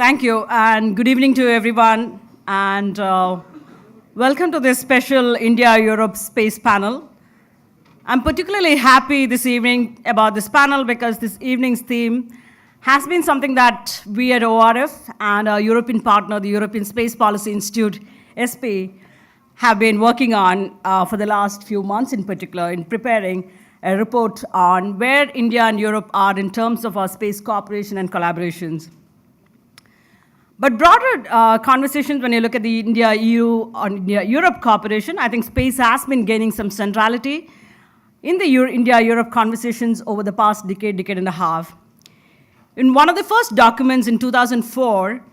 Thank you, and good evening to everyone, and welcome to this special India-Europe Space Panel. I'm particularly happy this evening about this panel because this evening's theme has been something that we at ORF and our European partner, the European Space Policy Institute, ESPI, have been working on for the last few months in particular in preparing a report on where India and Europe are in terms of our space cooperation and collaborations. But broader conversations, when you look at the India-EU or India-Europe cooperation, I think space has been gaining some centrality in the India-Europe conversations over the past decade and a half. In one of the first documents in 2004,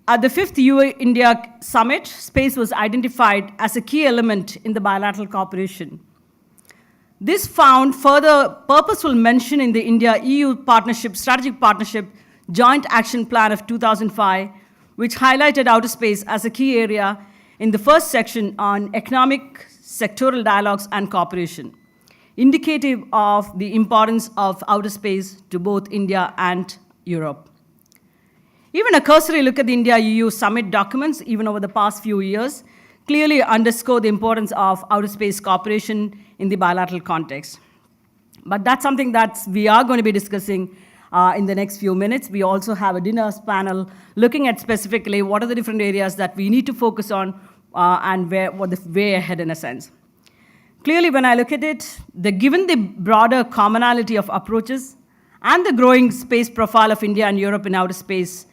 at the 5th EU-India Summit, space was identified as a key element in the bilateral cooperation. This found further purposeful mention in the India-EU Strategic Partnership Joint Action Plan of 2005, which highlighted outer space as a key area in the first section on economic, sectoral dialogues and cooperation, indicative of the importance of outer space to both India and Europe. Even a cursory look at the India-EU summit documents, even over the past few years, clearly underscore the importance of outer space cooperation in the bilateral context. But that's something that we are going to be discussing in the next few minutes. We also have a dinner panel looking at specifically what are the different areas that we need to focus on and what the way ahead in a sense. Clearly, when I look at it, given the broader commonality of approaches and the growing space profile of India and Europe in outer space,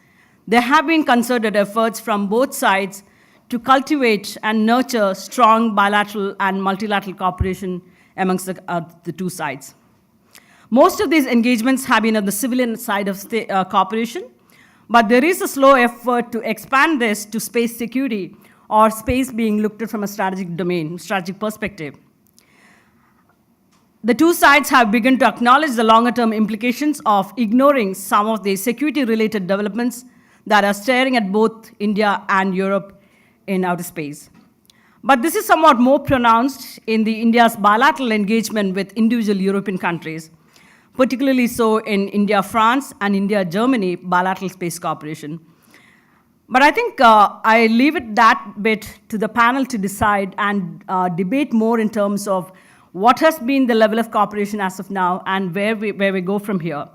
there have been concerted efforts from both sides to cultivate and nurture strong bilateral and multilateral cooperation amongst the two sides. Most of these engagements have been on the civilian side of cooperation, but there is a slow effort to expand this to space security or space being looked at from a strategic domain, strategic perspective. The two sides have begun to acknowledge the longer-term implications of ignoring some of the security-related developments that are staring at both India and Europe in outer space. But this is somewhat more pronounced in India's bilateral engagement with individual European countries, particularly so in India-France and India-Germany bilateral space cooperation. But I think I leave it that bit to the panel to decide and debate more in terms of what has been the level of cooperation as of now and where we go from here.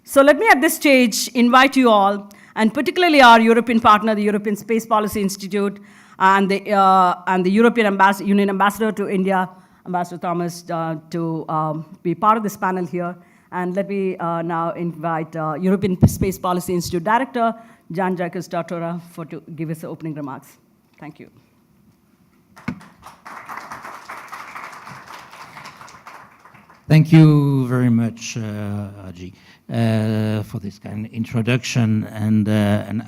So let me at this stage invite you all, and particularly our European partner, the European Space Policy Institute, and the European Union Ambassador to India, Ambassador Thomas, to be part of this panel here. And let me now invite European Space Policy Institute Director, Jan-Jacques Tortora, to give us the opening remarks. Thank you. Thank you very much, Aji, for this kind of introduction. And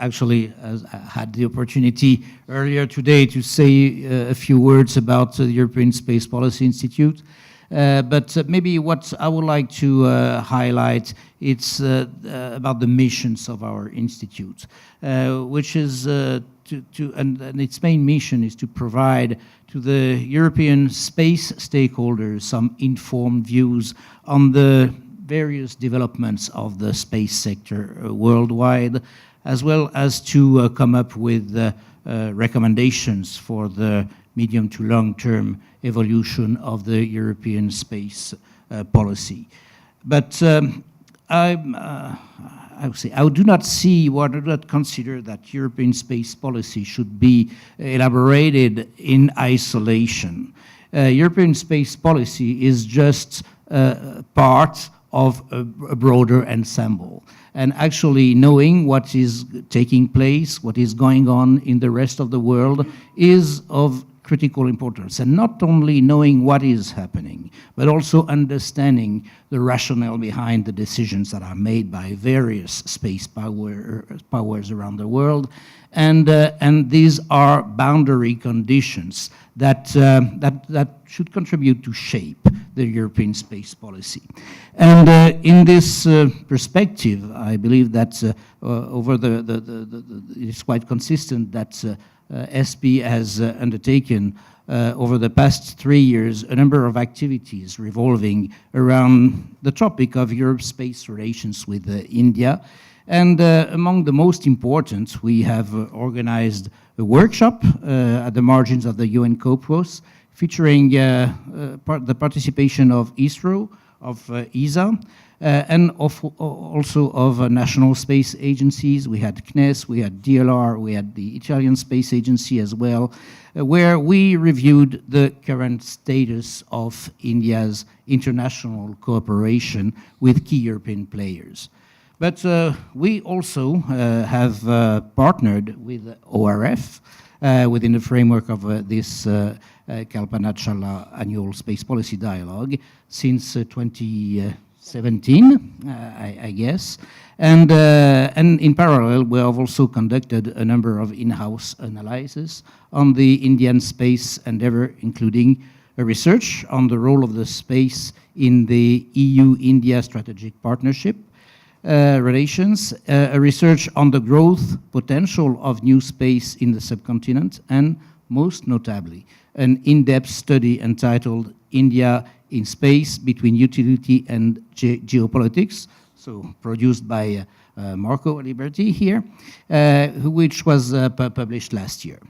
actually, I had the opportunity earlier today to say a few words about the European Space Policy Institute. But maybe what I would like to highlight, it's about the missions of our institute, which is and its main mission is to provide to the European space stakeholders some informed views on the various developments of the space sector worldwide, as well as to come up with recommendations for the medium to long-term evolution of the European space policy. But I would say I do not see or do not consider that European space policy should be elaborated in isolation. European space policy is just part of a broader ensemble. And actually knowing what is taking place, what is going on in the rest of the world is of critical importance. And not only knowing what is happening, but also understanding the rationale behind the decisions that are made by various space powers around the world. And these are boundary conditions that should contribute to shape the European space policy. And in this perspective, I believe that it's quite consistent that ESPI has undertaken over the past 3 years a number of activities revolving around the topic of Europe's space relations with India. And among the most important, we have organized a workshop at the margins of the UN COPROS, featuring the participation of ISRO, of ESA, and also of national space agencies. We had CNES, we had DLR, we had the Italian Space Agency as well, where we reviewed the current status of India's international cooperation with key European players. But we also have partnered with ORF within the framework of this Kalpana Chawla Annual Space Policy Dialogue since 2017, I guess. And in parallel, we have also conducted a number of in-house analyses on the Indian space endeavor, including a research on the role of the space in the EU-India strategic partnership, relations, a research on the growth potential of new space in the subcontinent, and most notably, an in-depth study entitled India in Space Between Utility and Geopolitics, so produced by Marco Liberti here, which was published last year.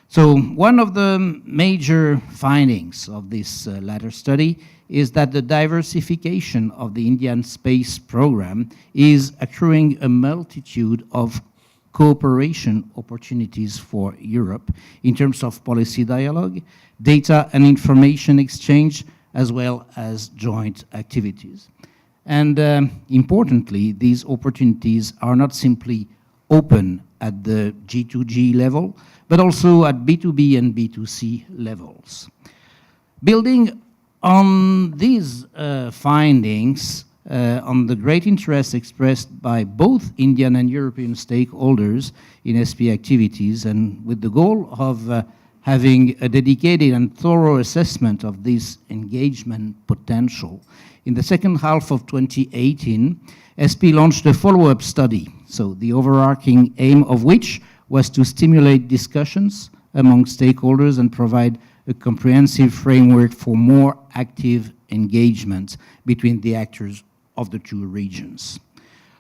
So one of the major findings of this latter study is that the diversification of the Indian space program is accruing a multitude of cooperation opportunities for Europe in terms of policy dialogue, data and information exchange, as well as joint activities. And importantly, these opportunities are not simply open at the G2G level, but also at B2B and B2C levels. Building on these findings, on the great interest expressed by both Indian and European stakeholders in SP activities, and with the goal of having a dedicated and thorough assessment of this engagement potential, in the second half of 2018, SP launched a follow-up study, so the overarching aim of which was to stimulate discussions among stakeholders and provide a comprehensive framework for more active engagement between the actors of the two regions.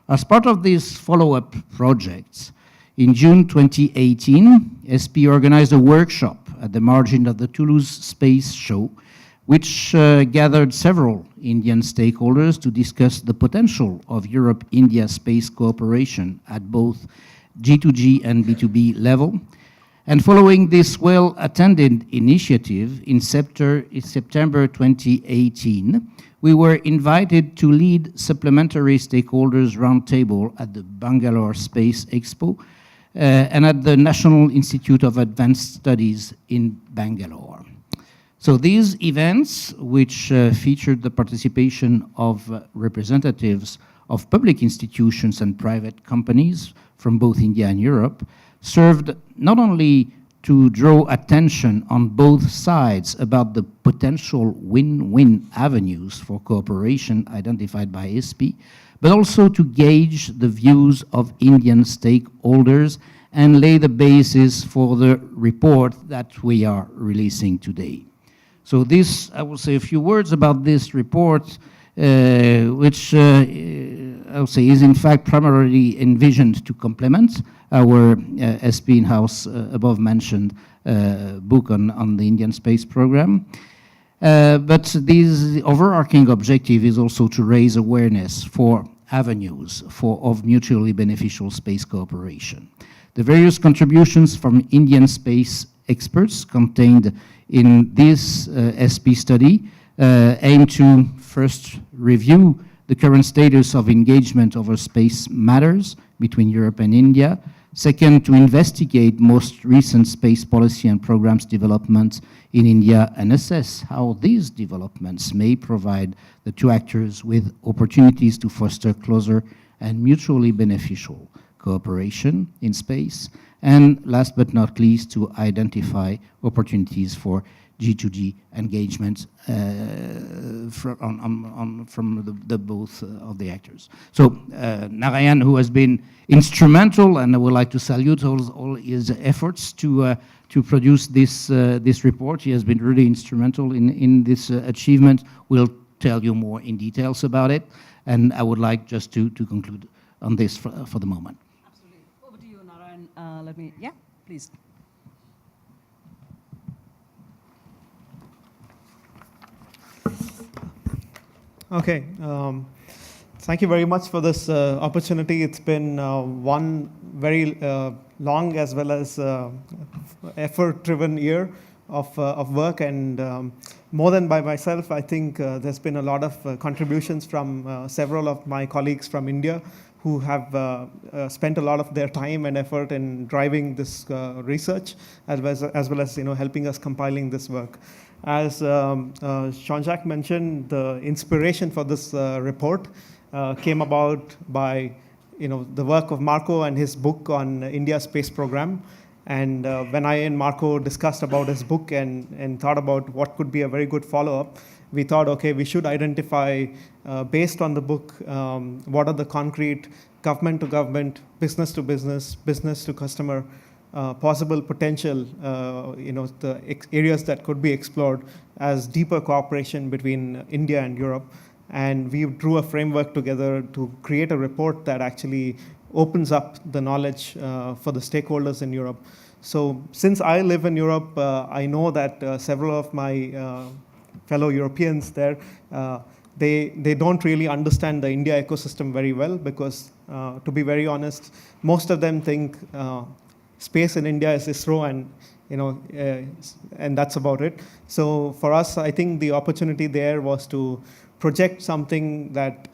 As part of these follow-up projects, in June 2018, SP organized a workshop at the margin of the Toulouse Space Show, which gathered several Indian stakeholders to discuss the potential of Europe-India space cooperation at both G2G and B2B level. And following this well-attended initiative in September 2018, we were invited to lead supplementary stakeholders roundtable at the Bangalore Space Expo and at the National Institute of Advanced Studies in Bangalore. So these events, which featured the participation of representatives of public institutions and private companies from both India and Europe, served not only to draw attention on both sides about the potential win-win avenues for cooperation identified by SP, but also to gauge the views of Indian stakeholders and lay the basis for the report that we are releasing today. So this, I will say a few words about this report, which I will say is in fact primarily envisioned to complement our SP in-house above mentioned book on the Indian space program. But this overarching objective is also to raise awareness for avenues of mutually beneficial space cooperation. The various contributions from Indian space experts contained in this SP study aim to first review the current status of engagement over space matters between Europe and India. Second, to investigate most recent space policy and programs developments in India and assess how these developments may provide the two actors with opportunities to foster closer and mutually beneficial cooperation in space. And last but not least, to identify opportunities for G2G engagement from the both of the actors. So Narayan, who has been instrumental, and I would like to salute all his efforts to produce this report. He has been really instrumental in this achievement. We'll tell you more in details about it. And I would like just to conclude on this for the moment. Absolutely. Over to you, Narayan. Yeah, please. Okay. Thank you very much for this opportunity. It's been one very long as well as effort-driven year of work, and more than by myself, I think there's been a lot of contributions from several of my colleagues from India who have spent a lot of their time and effort in driving this research, as well as helping us compiling this work. As Jean-Jacques mentioned, the inspiration for this report came about by the work of Marco and his book on India's space program. And when I and Marco discussed about his book and thought about what could be a very good follow-up, we thought, okay, we should identify, based on the book, what are the concrete government-to-government, business-to-business, business-to-customer possible potential, the areas that could be explored as deeper cooperation between India and Europe. And we drew a framework together to create a report that actually opens up the knowledge for the stakeholders in Europe. So since I live in Europe, I know that several of my fellow Europeans there, they don't really understand the India ecosystem very well because, to be very honest, most of them think space in India is ISRO and that's about it. So for us, I think the opportunity there was to project something that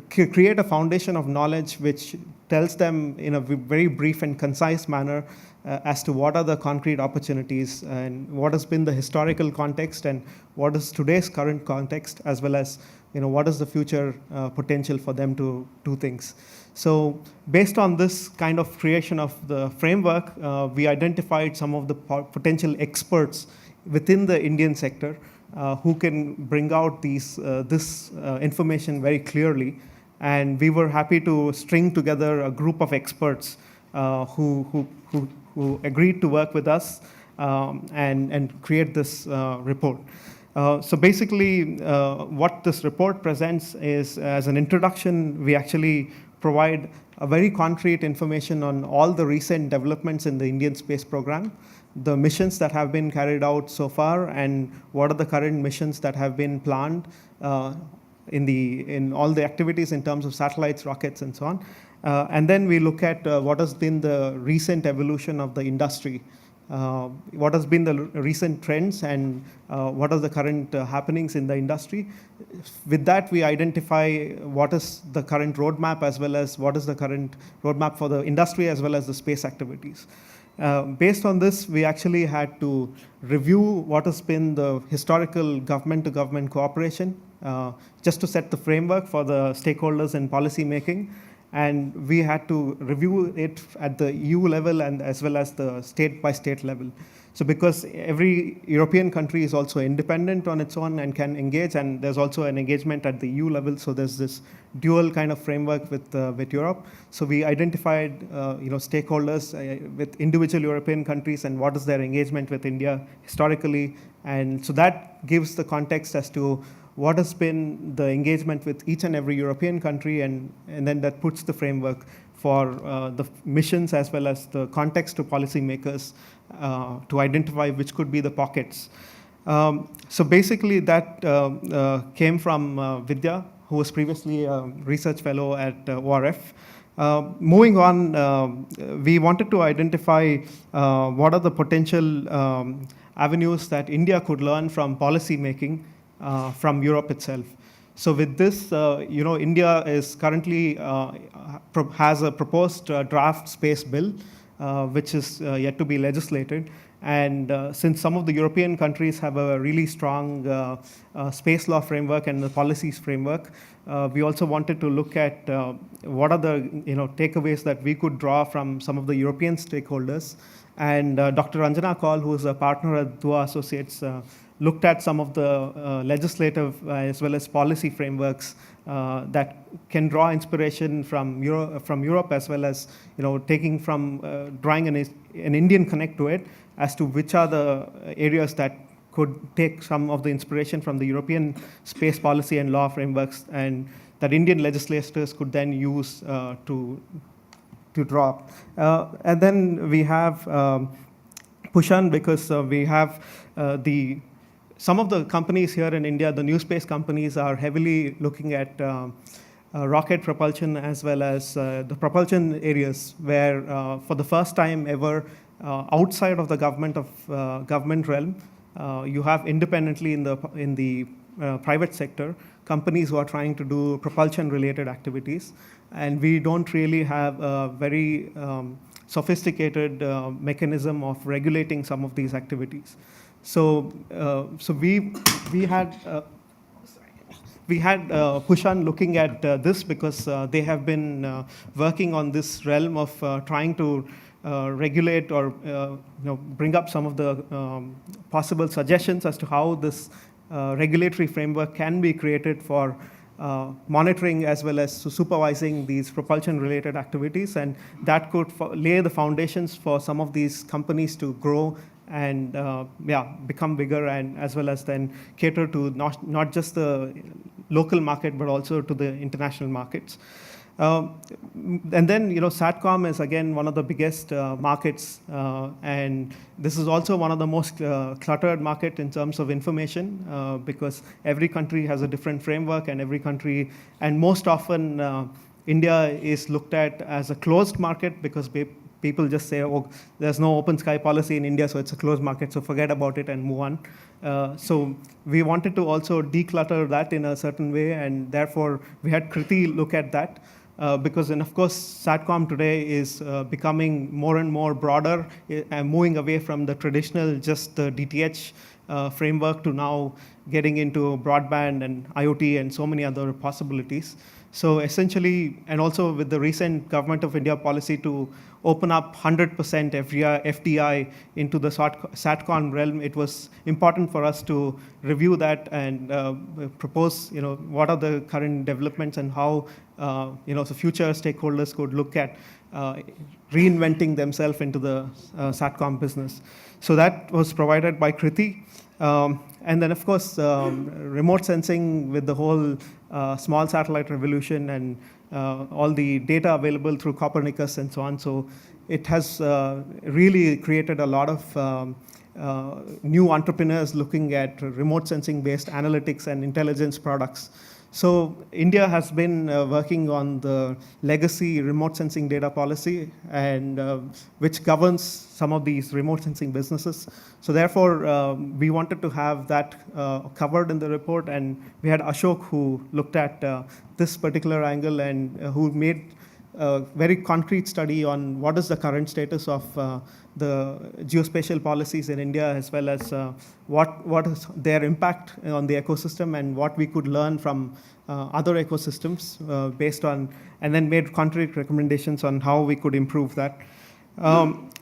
create a foundation of knowledge which tells them in a very brief and concise manner as to what are the concrete opportunities and what has been the historical context and what is today's current context, as well as what is the future potential for them to do things. So based on this kind of creation of the framework, we identified some of the potential experts within the Indian sector who can bring out this information very clearly. And we were happy to string together a group of experts who agreed to work with us and create this report. So basically, what this report presents is, as an introduction, we actually provide a very concrete information on all the recent developments in the Indian space program, the missions that have been carried out so far, and what are the current missions that have been planned in all the activities in terms of satellites, rockets, and so on. And then we look at what has been the recent evolution of the industry, what has been the recent trends, and what are the current happenings in the industry. With that, we identify what is the current roadmap, as well as what is the current roadmap for the industry, as well as the space activities. Based on this, we actually had to review what has been the historical government-to-government cooperation, just to set the framework for the stakeholders in policy making. And we had to review it at the EU level and as well as the state-by-state level. So because every European country is also independent on its own and can engage, and there's also an engagement at the EU level, so there's this dual kind of framework with Europe. So we identified stakeholders with individual European countries and what is their engagement with India historically. And so that gives the context as to what has been the engagement with each and every European country, and then that puts the framework for the missions as well as the context to policymakers to identify which could be the pockets. So basically that came from Vidya, who was previously a research fellow at ORF. Moving on, we wanted to identify what are the potential avenues that India could learn from policy making from Europe itself. So with this, India is currently has a proposed draft space bill, which is yet to be legislated. And since some of the European countries have a really strong space law framework and the policies framework, we also wanted to look at what are the takeaways that we could draw from some of the European stakeholders. And Dr. Anjana Kaul, who is a partner at Dua Associates, looked at some of the legislative as well as policy frameworks that can draw inspiration from Europe, as well as taking from drawing an Indian connect to it as to which are the areas that could take some of the inspiration from the European space policy and law frameworks and that Indian legislators could then use to draw. And then we have Pushan, because we have some of the companies here in India, the new space companies, are heavily looking at rocket propulsion as well as the propulsion areas where for the first time ever outside of the government realm, you have independently in the private sector companies who are trying to do propulsion related activities, and we don't really have a very sophisticated mechanism of regulating some of these activities. So we had Pushan looking at this because they have been working on this realm of trying to regulate or bring up some of the possible suggestions as to how this regulatory framework can be created for monitoring as well as supervising these propulsion-related activities, and that could lay the foundations for some of these companies to grow and become bigger, and as well as then cater to not just the local market but also to the international markets. And then, SATCOM is again one of the biggest markets, and this is also one of the most cluttered market in terms of information because every country has a different framework, and most often India is looked at as a closed market because people just say, oh, there's no open sky policy in India, so it's a closed market, so forget about it and move on. So we wanted to also declutter that in a certain way, and therefore we had Kriti look at that. Because, and of course, SATCOM today is becoming more and more broader and moving away from the traditional just the DTH framework to now getting into broadband and IoT and so many other possibilities. So essentially, and also with the recent Government of India policy to open up 100% FDI into the SATCOM realm, it was important for us to review that and propose, what are the current developments and how, the future stakeholders could look at reinventing themselves into the SATCOM business. So that was provided by Kriti. And then, of course, remote sensing with the whole small satellite revolution and all the data available through Copernicus and so on. So it has really created a lot of new entrepreneurs looking at remote sensing based analytics and intelligence products. So India has been working on the legacy remote sensing data policy, and which governs some of these remote sensing businesses. So therefore, we wanted to have that covered in the report, and we had Ashok who looked at this particular angle and who made a very concrete study on what is the current status of the geospatial policies in India, as well as what is their impact on the ecosystem and what we could learn from other ecosystems based on, and then made concrete recommendations on how we could improve that.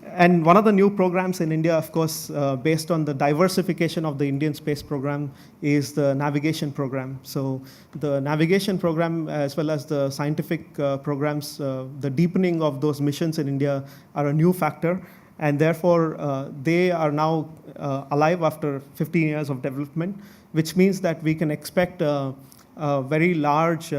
And one of the new programs in India, of course, based on the diversification of the Indian space program, is the navigation program. So the navigation program, as well as the scientific programs, the deepening of those missions in India are a new factor. And therefore, they are now alive after 15 years of development, which means that we can expect a very large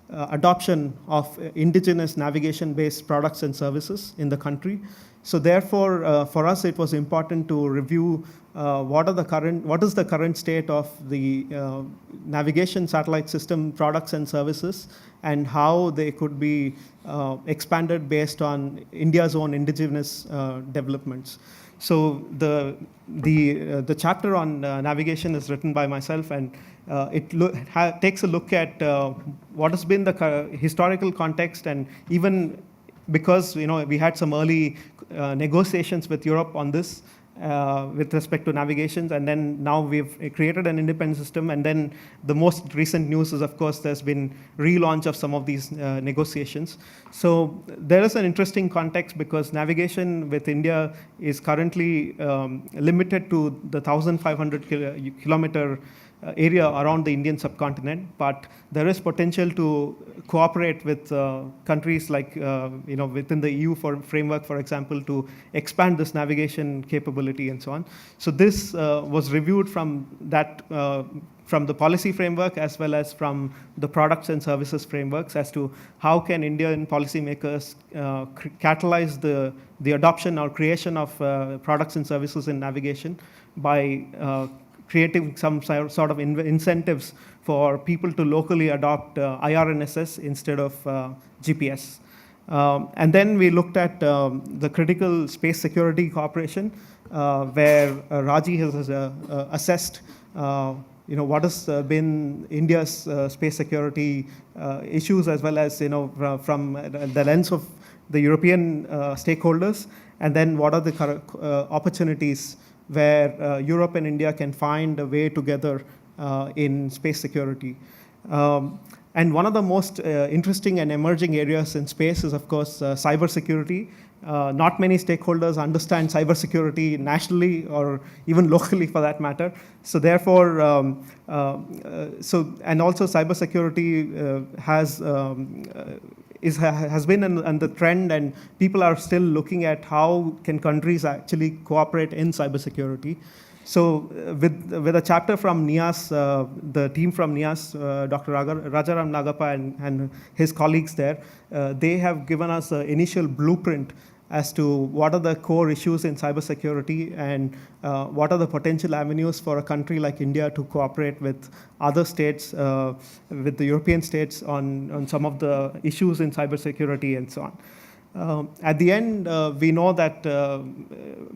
adoption of indigenous navigation-based products and services in the country. So therefore, for us, it was important to review what is the current state of the navigation satellite system products and services, and how they could be expanded based on India's own indigenous developments. So the chapter on navigation is written by myself, and it takes a look at what has been the historical context, and even because we had some early negotiations with Europe on this with respect to navigations, and then now we've created an independent system. And then the most recent news is, of course, there's been relaunch of some of these negotiations. So there is an interesting context because navigation with India is currently limited to the 1,500 kilometer area around the Indian subcontinent, but there is potential to cooperate with countries like, within the EU framework, for example, to expand this navigation capability and so on. So this was reviewed from that, from the policy framework as well as from the products and services frameworks as to how can Indian policymakers catalyze the adoption or creation of products and services in navigation by creating some sort of incentives for people to locally adopt IRNSS instead of GPS. And then we looked at the critical space security cooperation, where Raji has assessed what has been India's space security issues, as well as from the lens of the European stakeholders, and then what are the opportunities where Europe and India can find a way together in space security. And one of the most interesting and emerging areas in space is, of course, cybersecurity. Not many stakeholders understand cybersecurity nationally or even locally, for that matter. So therefore, and also cybersecurity has been in the trend, and people are still looking at how can countries actually cooperate in cybersecurity. So with a chapter from NIAS, the team from NIAS, Dr. Rajaram Nagappa and his colleagues there, they have given us an initial blueprint as to what are the core issues in cybersecurity and what are the potential avenues for a country like India to cooperate with other states, with the European states on some of the issues in cybersecurity and so on. At the end, we know that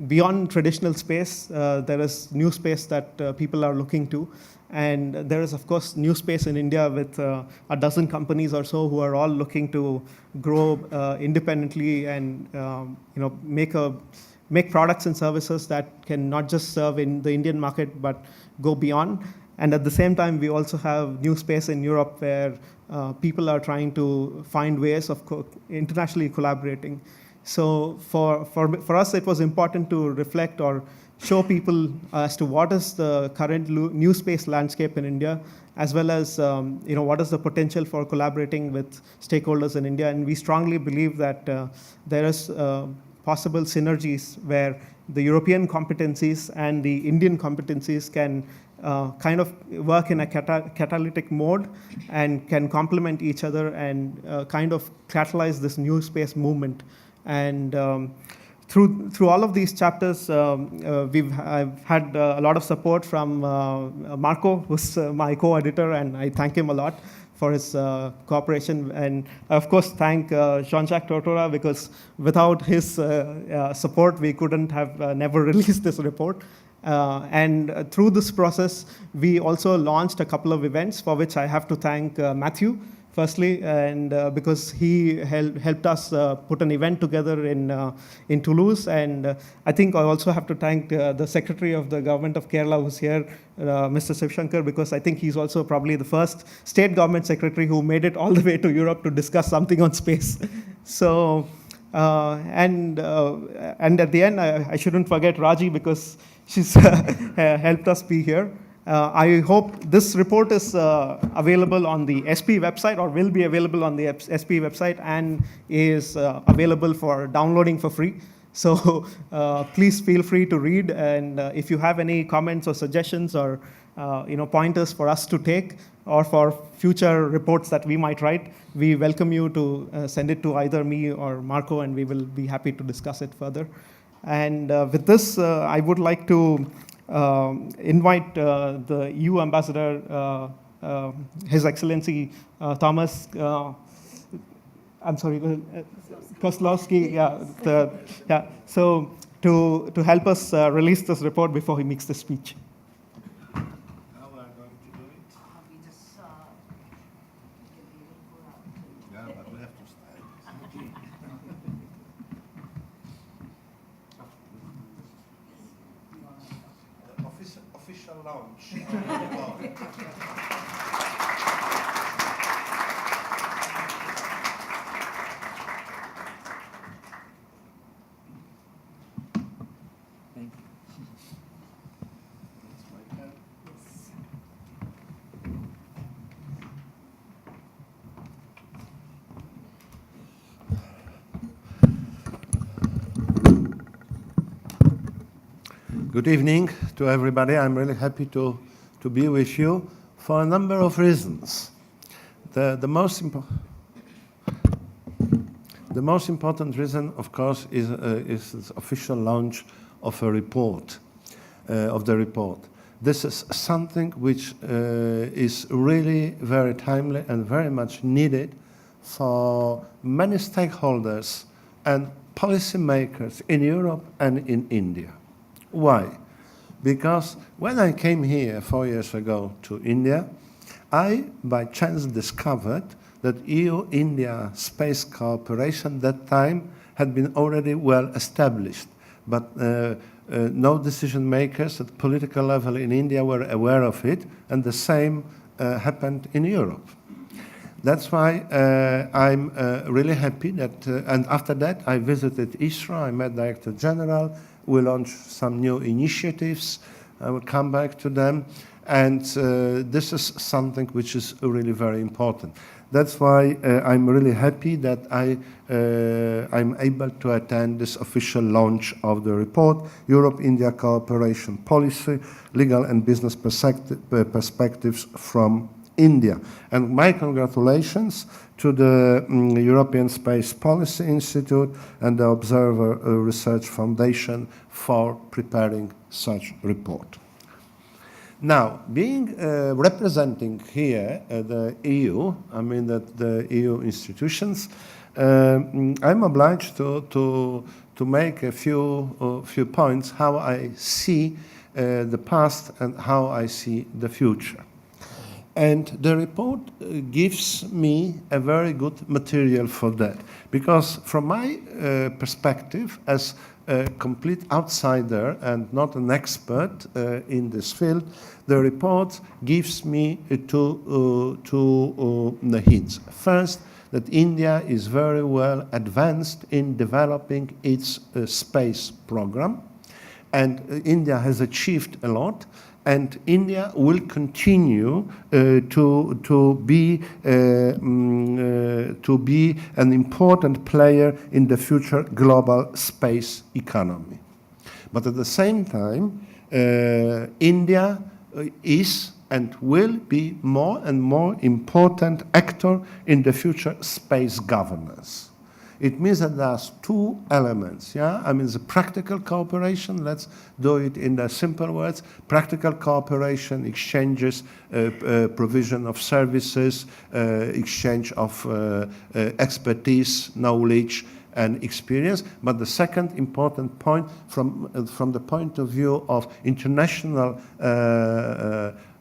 beyond traditional space, there is new space that people are looking to. And there is, of course, new space in India with a dozen companies or so who are all looking to grow independently and make products and services that can not just serve in the Indian market, but go beyond. And at the same time, we also have new space in Europe where people are trying to find ways of internationally collaborating. So for us, it was important to reflect or show people as to what is the current new space landscape in India, as well as what is the potential for collaborating with stakeholders in India. And we strongly believe that there is possible synergies where the European competencies and the Indian competencies can kind of work in a catalytic mode and can complement each other and kind of catalyze this new space movement. And through all of these chapters, I've had a lot of support from Marco, who's my co-editor, and I thank him a lot for his cooperation. And I, of course, thank Jean-Jacques Tortora, because without his support, we couldn't have never released this report. And through this process, we also launched a couple of events for which I have to thank Matthew, firstly, and because he helped us put an event together in Toulouse. And I think I also have to thank the Secretary of the Government of Kerala, who's here, Mr. Sivshankar, because I think he's also probably the first state government secretary who made it all the way to Europe to discuss something on space. So, and at the end, I shouldn't forget Raji, because she's helped us be here. I hope this report is available on the SP website, or will be available on the SP website, and is available for downloading for free. So please feel free to read, and if you have any comments or suggestions or pointers for us to take, or for future reports that we might write, we welcome you to send it to either me or Marco, and we will be happy to discuss it further. And with this, I would like to invite the EU ambassador, His Excellency Thomas, I'm sorry, Kozlowski, so to help us release this report before he makes the speech. How are you going to do it? Yeah, but we have to start. The official launch. Thank you. That's my pen. Good evening to everybody. I'm really happy to be with you for a number of reasons. The most important reason, of course, is the official launch of a report, of the report. This is something which is really very timely and very much needed for many stakeholders and policymakers in Europe and in India. Why? Because when I came here 4 years ago to India, I, by chance, discovered that EU-India space cooperation that time had been already well established, but no decision makers at political level in India were aware of it, and the same happened in Europe. That's why I'm really happy that, and after that I visited ISRO, I met Director General, we launched some new initiatives, I will come back to them, and this is something which is really very important. That's why I'm really happy that I'm able to attend this official launch of the report, Europe-India Cooperation Policy, Legal and Business Perspectives from India. And my congratulations to the European Space Policy Institute and the Observer Research Foundation for preparing such report. Now, being representing here the EU, I mean that the EU institutions, I'm obliged to make a few points how I see the past and how I see the future. And the report gives me a very good material for that, because from my perspective as a complete outsider and not an expert in this field, the report gives me two hints. First, that India is very well advanced in developing its space program, and India has achieved a lot. And India will continue to be an important player in the future global space economy. But at the same time, India is and will be more and more important actor in the future space governance. It means that there's two elements, yeah? I mean, the practical cooperation, let's do it in the simple words, practical cooperation, exchanges, provision of services, exchange of expertise, knowledge, and experience. But the second important point from the point of view of international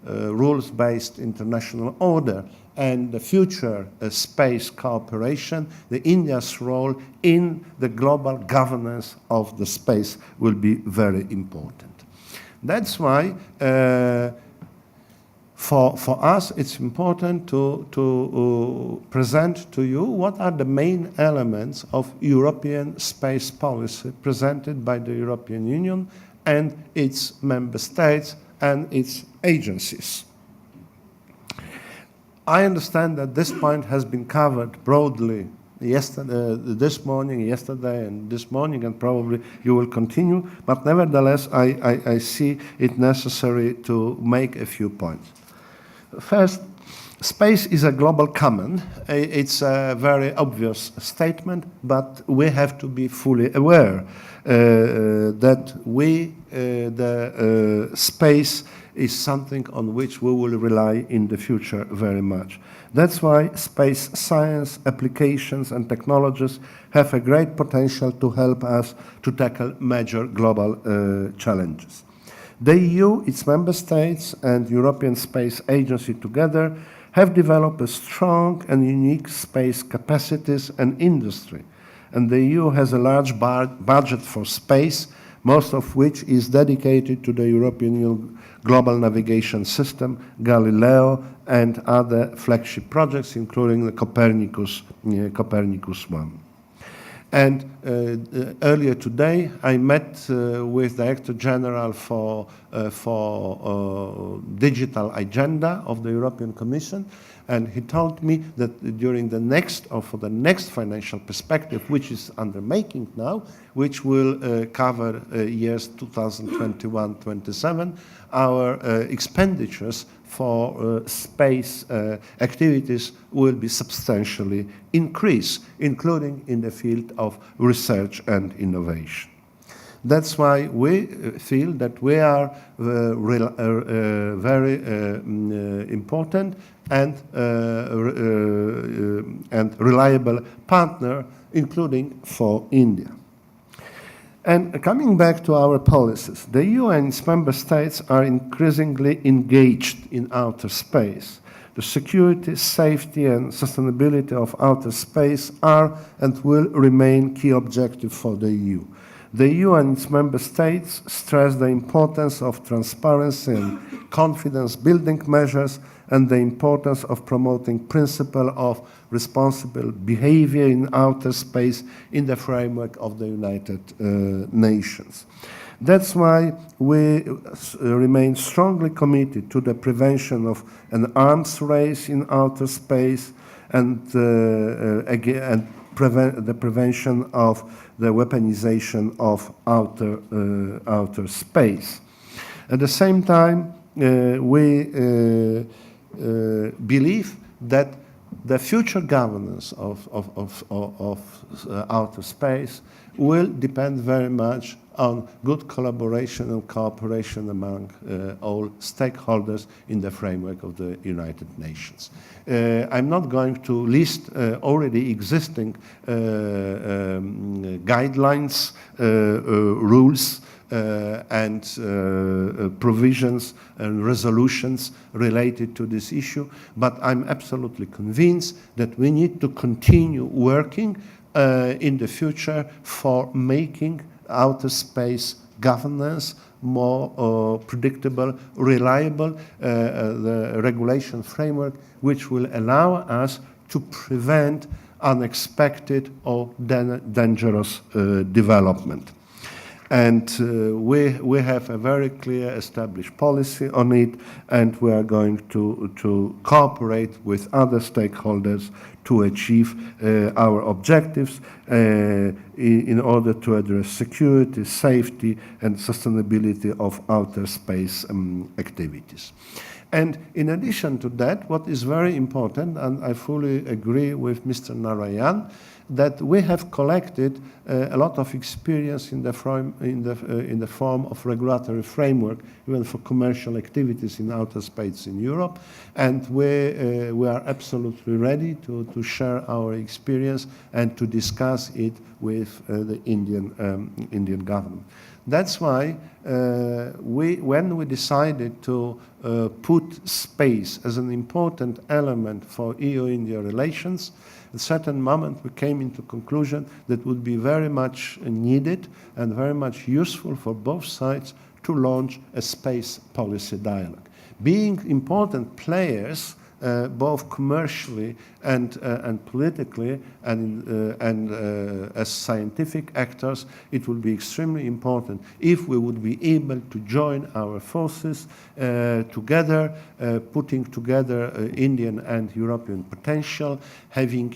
rules-based international order and the future space cooperation, the India's role in the global governance of the space will be very important. That's why for us it's important to present to you what are the main elements of European space policy presented by the European Union and its member states and its agencies. I understand that this point has been covered broadly yesterday, this morning, yesterday, and this morning, and probably you will continue. But nevertheless, I see it necessary to make a few points. First, space is a global common. It's a very obvious statement, but we have to be fully aware that the space is something on which we will rely in the future very much. That's why space science, applications, and technologies have a great potential to help us to tackle major global challenges. The EU, its member states, and European Space Agency together have developed a strong and unique space capacities and industry. And the EU has a large budget for space, most of which is dedicated to the European Union Global Navigation System, Galileo, and other flagship projects, including the Copernicus 1. And earlier today, I met with Director General for Digital Agenda of the European Commission, and he told me that during the next, or for the next financial perspective, which is under making now, which will cover years 2021-27, our expenditures for space activities will be substantially increased, including in the field of research and innovation. That's why we feel that we are very important and reliable partner, including for India. And coming back to our policies, the EU and its member states are increasingly engaged in outer space. The security, safety, and sustainability of outer space are and will remain key objectives for the EU. The EU and its member states stress the importance of transparency and confidence-building measures and the importance of promoting principle of responsible behavior in outer space in the framework of the United Nations. That's why we remain strongly committed to the prevention of an arms race in outer space and the prevention of the weaponization of outer space. At the same time, we believe that the future governance of outer space will depend very much on good collaboration and cooperation among all stakeholders in the framework of the United Nations. I'm not going to list already existing guidelines, rules, and provisions and resolutions related to this issue, but I'm absolutely convinced that we need to continue working in the future for making outer space governance more predictable, reliable, the regulation framework which will allow us to prevent unexpected or dangerous development. And we have a very clear established policy on it, and we are going to cooperate with other stakeholders to achieve our objectives in order to address security, safety, and sustainability of outer space activities. And in addition to that, what is very important, and I fully agree with Mr. Narayan, that we have collected a lot of experience in the form of regulatory framework, even for commercial activities in outer space in Europe, and we are absolutely ready to share our experience and to discuss it with the Indian government. That's why when we decided to put space as an important element for EU-India relations, at a certain moment we came into conclusion that would be very much needed and very much useful for both sides to launch a space policy dialogue. Being important players, both commercially and politically and as scientific actors, it will be extremely important if we would be able to join our forces together, putting together Indian and European potential, having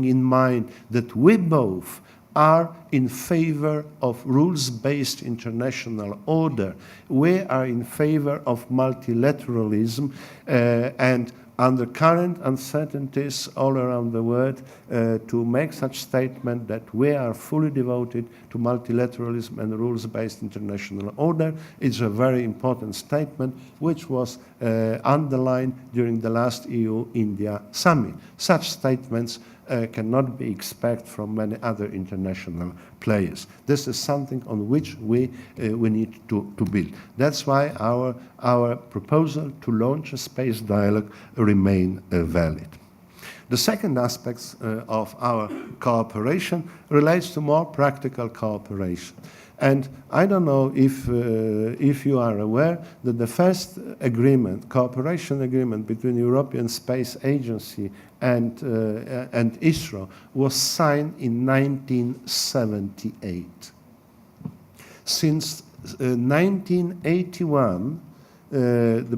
in mind that we both are in favor of rules-based international order. We are in favor of multilateralism and under current uncertainties all around the world, to make such statement that we are fully devoted to multilateralism and rules-based international order is a very important statement which was underlined during the last EU-India summit. Such statements cannot be expected from many other international players. This is something on which we need to build. That's why our proposal to launch a space dialogue remain valid. The second aspect of our cooperation relates to more practical cooperation. And I don't know if you are aware that the first agreement, cooperation agreement between European Space Agency and ISRO was signed in 1978. Since 1981,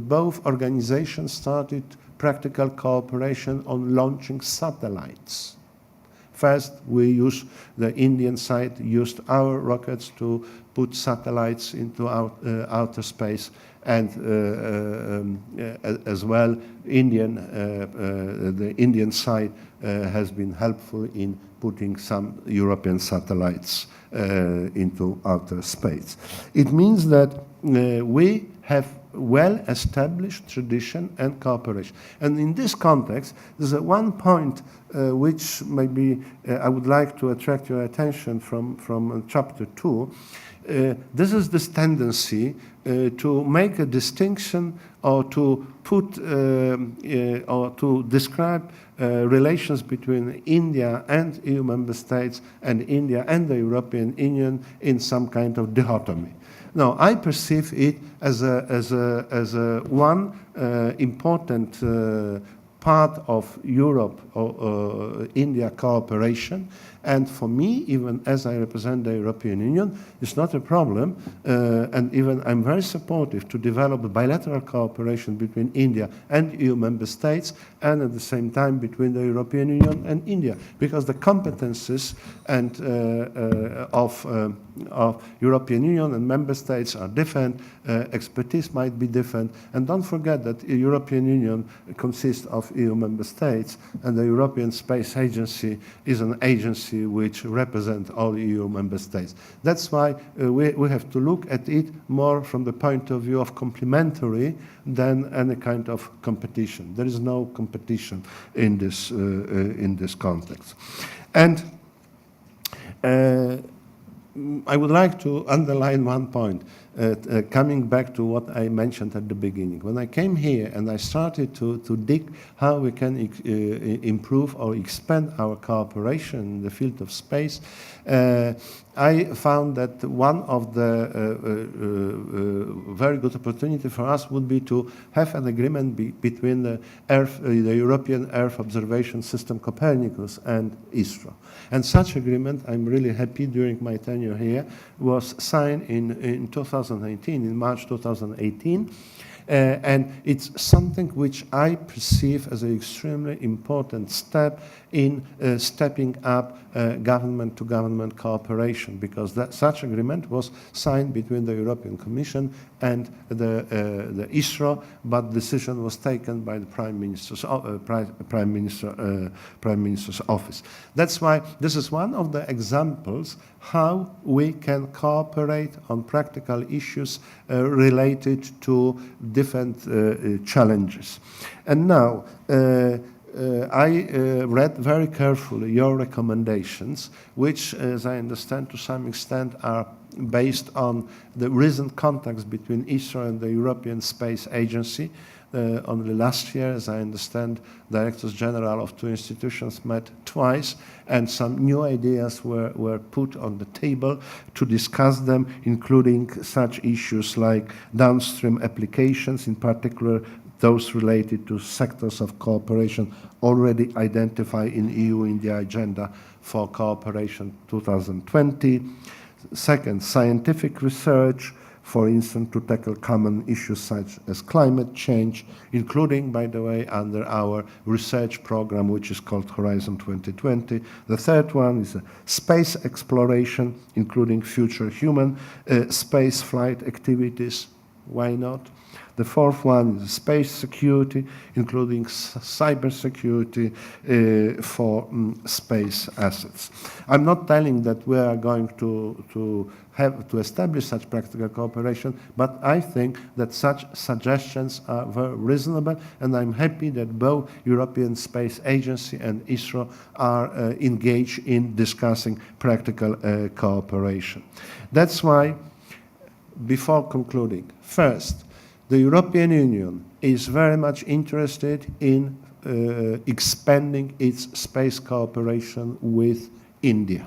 both organizations started practical cooperation on launching satellites. First, the Indian side used our rockets to put satellites into outer space, and as well, the Indian side has been helpful in putting some European satellites into outer space. It means that we have well-established tradition and cooperation. And in this context, there's one point which maybe I would like to attract your attention from chapter 2. This is this tendency to make a distinction or to put or to describe relations between India and EU member states and India and the European Union in some kind of dichotomy. No, I perceive it as a one important part of Europe or India cooperation. And for me, even as I represent the European Union, it's not a problem. And even I'm very supportive to develop a bilateral cooperation between India and EU member states, and at the same time between the European Union and India, because the competences and of European Union and member states are different, expertise might be different, and don't forget that the European Union consists of EU member states, and the European Space Agency is an agency which represents all EU member states. That's why we have to look at it more from the point of view of complementary than any kind of competition. There is no competition in this context. And I would like to underline one point, coming back to what I mentioned at the beginning. When I came here and I started to dig how we can improve or expand our cooperation in the field of space, I found that one of the very good opportunity for us would be to have an agreement between the European Earth Observation System Copernicus and ISRO. And such agreement, I'm really happy during my tenure here, was signed in 2018, in March 2018. And it's something which I perceive as an extremely important step in stepping up government-to-government cooperation, because such agreement was signed between the European Commission and the ISRO, but decision was taken by the Prime Minister's office. That's why this is one of the examples how we can cooperate on practical issues related to different challenges. And now, I read very carefully your recommendations, which, as I understand, to some extent are based on the recent contacts between ISRO and the European Space Agency. Only last year, as I understand, Directors General of two institutions met twice, and some new ideas were put on the table to discuss them, including such issues like downstream applications, in particular those related to sectors of cooperation already identified in EU-India Agenda for Cooperation 2020. Second, scientific research, for instance, to tackle common issues such as climate change, including, by the way, under our research program, which is called Horizon 2020. The third one is space exploration, including future human space flight activities. Why not? The fourth one is space security, including cybersecurity for space assets. I'm not telling that we are going to have to establish such practical cooperation, but I think that such suggestions are very reasonable, and I'm happy that both European Space Agency and ISRO are engaged in discussing practical cooperation. That's why, before concluding, first, the European Union is very much interested in expanding its space cooperation with India.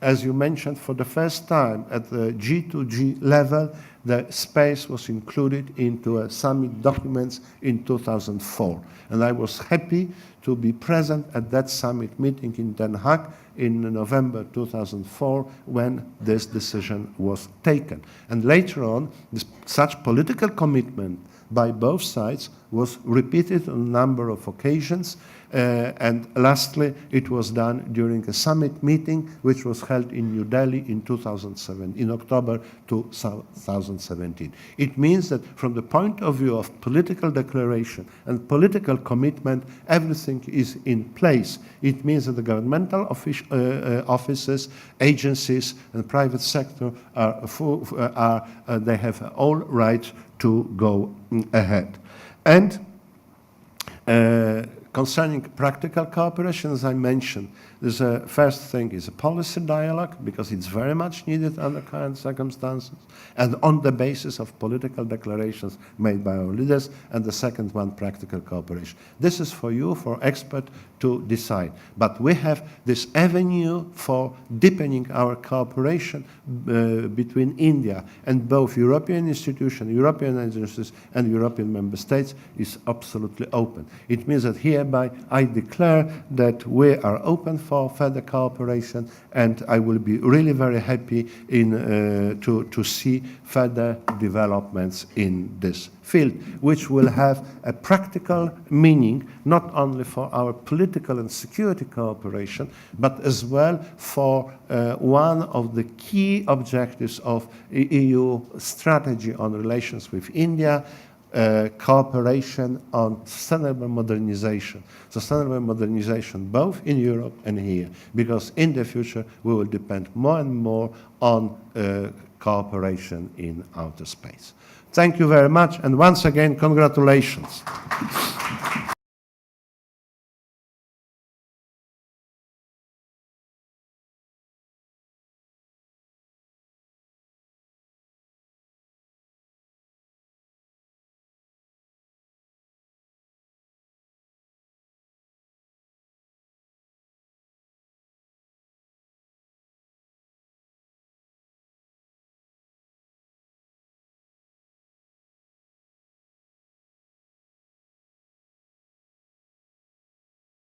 As you mentioned, for the first time at the G2G level, the space was included into summit documents in 2004. And I was happy to be present at that summit meeting in Den Haag in November 2004 when this decision was taken. And later on, such political commitment by both sides was repeated on a number of occasions. And lastly, it was done during a summit meeting which was held in New Delhi in October 2017. It means that from the point of view of political declaration and political commitment, everything is in place. It means that the governmental offices, agencies, and private sector they have all right to go ahead. And concerning practical cooperation, as I mentioned, there's a first thing is a policy dialogue, because it's very much needed under current circumstances, and on the basis of political declarations made by our leaders, and the second one, practical cooperation. This is for you, for experts, to decide. But we have this avenue for deepening our cooperation between India and both European institutions, European agencies, and European member states is absolutely open. It means that hereby I declare that we are open for further cooperation, and I will be really very happy to see further developments in this field, which will have a practical meaning not only for our political and security cooperation, but as well for one of the key objectives of EU strategy on relations with India, cooperation on sustainable modernization. Sustainable modernization both in Europe and here, because in the future we will depend more and more on cooperation in outer space. Thank you very much, and once again, congratulations.